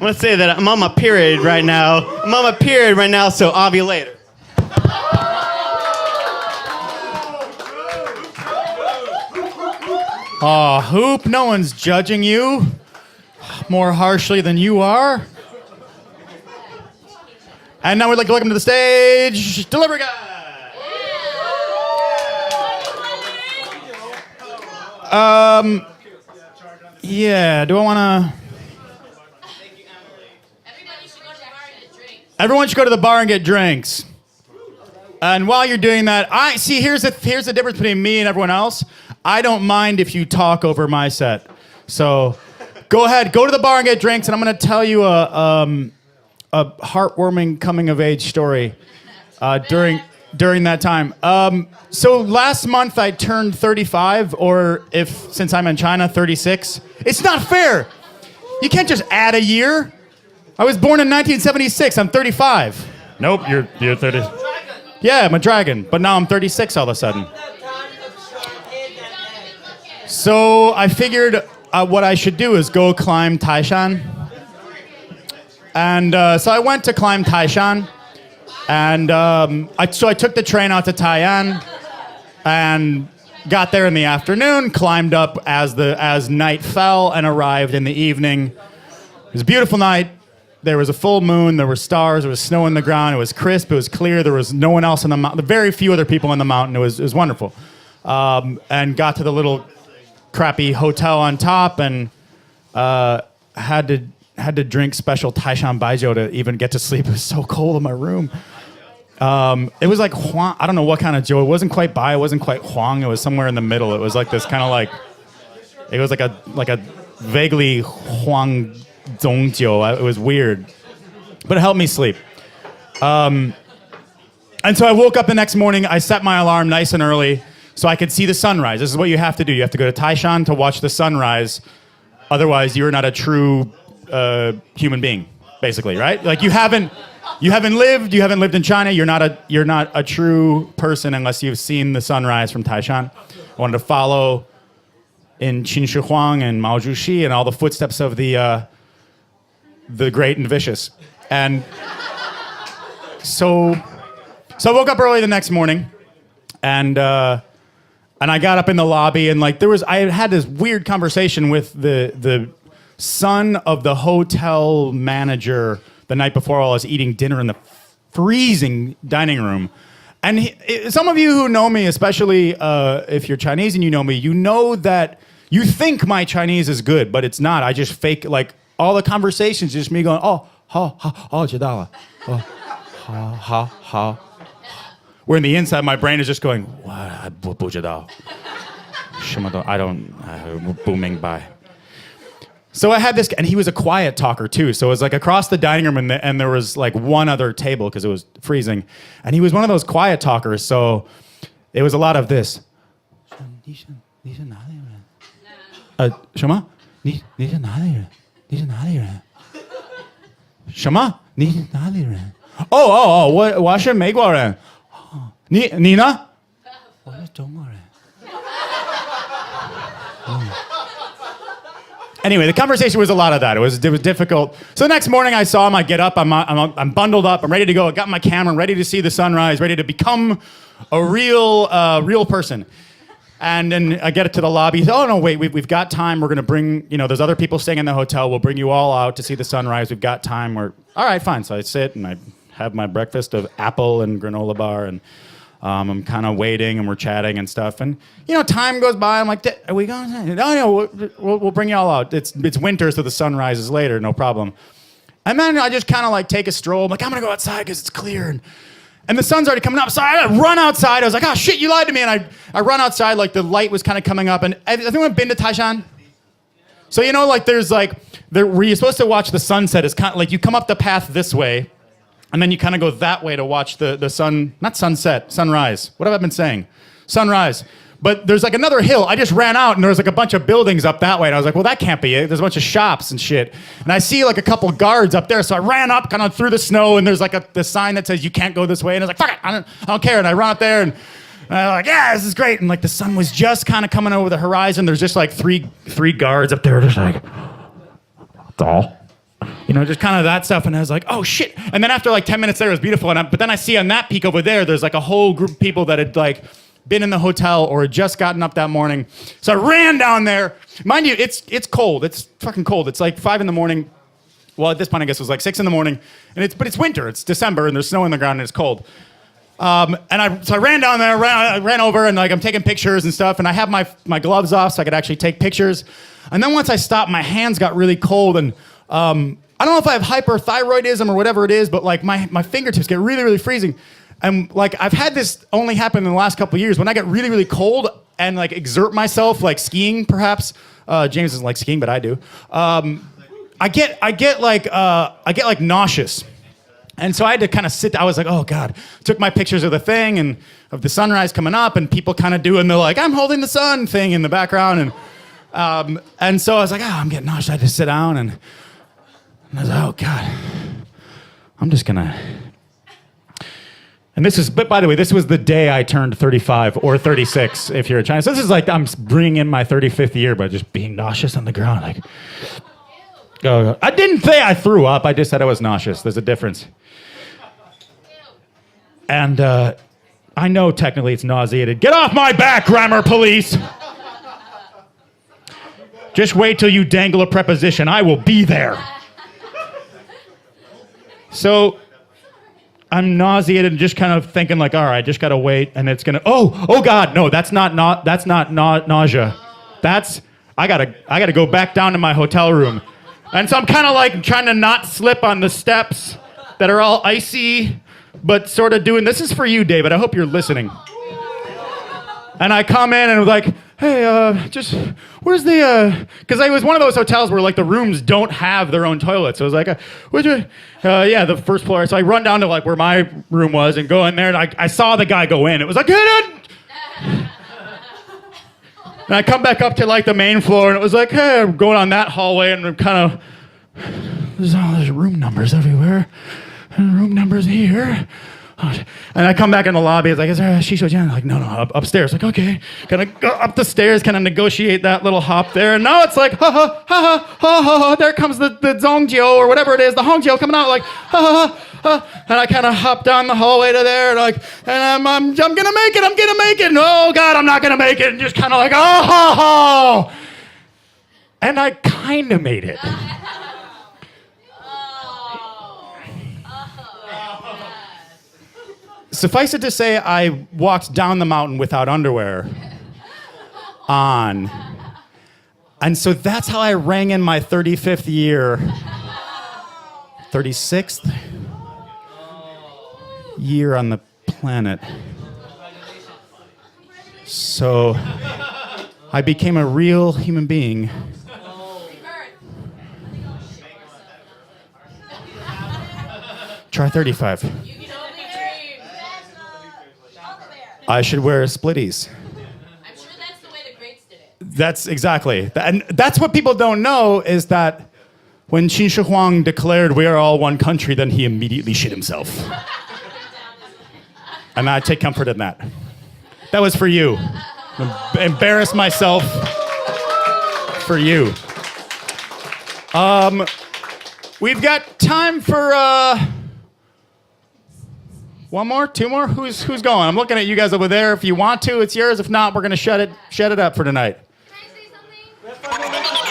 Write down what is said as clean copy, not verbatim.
want to say that I'm on my period right now. So I'll be later. Aw, Hoop, no one's judging you more harshly than you are. And now we'd like to welcome to the stage, Delivery Guy. Yeah, do I want to... Everyone should go to the bar and get drinks. And while you're doing that, here's the difference between me and everyone else. I don't mind if you talk over my set. So go ahead, go to the bar and get drinks, and I'm going to tell you a heartwarming coming-of-age story during that time. So last month I turned 35, or since I'm in China, 36. It's not fair. You can't just add a year. I was born in 1976. I'm 35. Nope, you're 30. Yeah, I'm a dragon, but now I'm 36 all of a sudden. So I figured what I should do is go climb Taishan. And so I went to climb Taishan. And I took the train out to Tai'an and got there in the afternoon, climbed up as night fell, and arrived in the evening. It was a beautiful night. There was a full moon, there were stars, there was snow on the ground, it was crisp, it was clear, there was no one else on the mountain, very few other people on the mountain, it was wonderful. And got to the little crappy hotel on top and had to drink special Taishan Baijiu to even get to sleep. It was so cold in my room. It was like Huang, I don't know what kind of Joe. It wasn't quite Bai, it wasn't quite Huang, it was somewhere in the middle. It was like this kind of like, it was like a vaguely Huang Zhongjiu. It was weird, but it helped me sleep. And so I woke up the next morning, I set my alarm nice and early so I could see the sunrise. This is what you have to do. You have to go to Taishan to watch the sunrise. Otherwise, you're not a true human being, basically, right? Like you haven't lived in China. You're not a true person unless you've seen the sunrise from Taishan. I wanted to follow in Qin Shi Huang and Mao Zedong and all the footsteps of the great and vicious. And so I woke up early the next morning, and I got up in the lobby, and like I had this weird conversation with the son of the hotel manager the night before I was eating dinner in the freezing dining room. And some of you who know me, especially if you're Chinese and you know me, you know that you think my Chinese is good, but it's not. I just fake, like, all the conversations, just me going, oh, ha, 知道了. Oh, ha. Where in the inside, my brain is just going, what, 不知道. I don't, booming by. So I had this, and he was a quiet talker too. So it was like across the dining room, and there was like one other table because it was freezing. And he was one of those quiet talkers. So it was a lot of this. 你是哪里人？什么？你是哪里人？你是哪里人？什么？你是哪里人？我是美国人。你呢？我是中国人。Anyway, the conversation was a lot of that. It was difficult. So the next morning I saw him, I get up, I'm bundled up, I'm ready to go. I got my camera, I'm ready to see the sunrise, ready to become a real person. And then I get to the lobby. He said, oh no, wait, we've got time. We're gonna bring, there's other people staying in the hotel. We'll bring you all out to see the sunrise. We've got time. All right, fine. So I sit and I have my breakfast of apple and granola bar, and I'm kind of waiting, and we're chatting and stuff. And, time goes by. I'm like, are we going? No, we'll bring you all out. It's winter, so the sun rises later, no problem. And then I just kind of like take a stroll. I'm like, I'm going to go outside because it's clear. And the sun's already coming up. So I run outside. I was like, oh, shit, you lied to me. And I run outside, like the light was kind of coming up. And has anyone been to Taishan? So, there's where you're supposed to watch the sunset is kind of like you come up the path this way, and then you kind of go that way to watch the sun, not sunset, sunrise. What have I been saying? Sunrise. But there's like another hill. I just ran out and there was like a bunch of buildings up that way. And I was like, well, that can't be it. There's a bunch of shops and shit. And I see like a couple guards up there. So I ran up kind of through the snow, and there's like the sign that says you can't go this way. And I was like, fuck it, I don't care. And I run up there, and I was like, yeah, this is great. And like the sun was just kind of coming over the horizon. There's just like three guards up there just like, 走. just kind of that stuff. And I was like, oh shit. And then after like 10 minutes there, it was beautiful. But then I see on that peak over there, there's like a whole group of people that had like been in the hotel or had just gotten up that morning. So I ran down there. Mind you, it's cold. It's fucking cold. It's like 5 a.m. Well, at this point, I guess it was like 6 a.m. But it's winter. It's December and there's snow on the ground and it's cold. So I ran down there, I ran over and like I'm taking pictures and stuff. And I have my gloves off so I could actually take pictures. And then once I stopped, my hands got really cold and I don't know if I have hyperthyroidism or whatever it is, but like my fingertips get really, really freezing. And like I've had this only happen in the last couple of years. When I get really, really cold and like exert myself, like skiing perhaps. James doesn't like skiing, but I do. I get like nauseous. And so I had to kind of sit. I was like, oh God. Took my pictures of the thing and of the sunrise coming up, and people kind of doing the like I'm holding the sun thing in the background, and so I was like, oh, I'm getting nauseous. I had to sit down and I was like, oh God, I'm just gonna. And but by the way, this was the day I turned 35 or 36 if you're a Chinese. So this is like I'm bringing in my 35th year by just being nauseous on the ground. Like, oh, I didn't say I threw up. I just said I was nauseous. There's a difference. And I know technically it's nauseated. Get off my back, grammar police! Just wait till you dangle a preposition. I will be there. So I'm nauseated and just kind of thinking like, all right, just gotta wait, and it's gonna. Oh God, no, that's not nausea. I gotta go back down to my hotel room, and so I'm kind of like trying to not slip on the steps that are all icy, but sort of doing. This is for you, David. I hope you're listening. And I come in and I'm like, hey, where's the, because it was one of those hotels where like the rooms don't have their own toilets. So I was like, yeah, the first floor. So I run down to like where my room was and go in there, and I saw the guy go in. It was like, get in! And I come back up to like the main floor, and it was like, hey, I'm going on that hallway, and I'm kind of, there's room numbers everywhere, and room numbers here. And I come back in the lobby. It's like, is there a shisha jan? Like, no, upstairs. Like, okay. Kind of go up the stairs, kind of negotiate that little hop there. And now it's like, ha ha ha ha ha ha. There comes the Zhongjio or whatever it is, the Hongjio coming out. Like, ha ha ha. And I kind of hop down the hallway to there, and I'm gonna make it. I'm gonna make it. No, God, I'm not gonna make it. And just kind of like, oh ha ha. And I kind of made it. Suffice it to say, I walked down the mountain without underwear on. And so that's how I rang in my 35th year, 36th year on the planet. So I became a real human being. Try 35. I should wear splitties. I'm sure that's the way the greats did it. That's exactly. And that's what people don't know is that when Qin Shi Huang declared we are all one country, then he immediately shit himself. And I take comfort in that. That was for you. Embarrass myself for you. We've got time for one more, two more. Who's going? I'm looking at you guys over there. If you want to, it's yours. If not, we're gonna shut it up for tonight. Can I say something?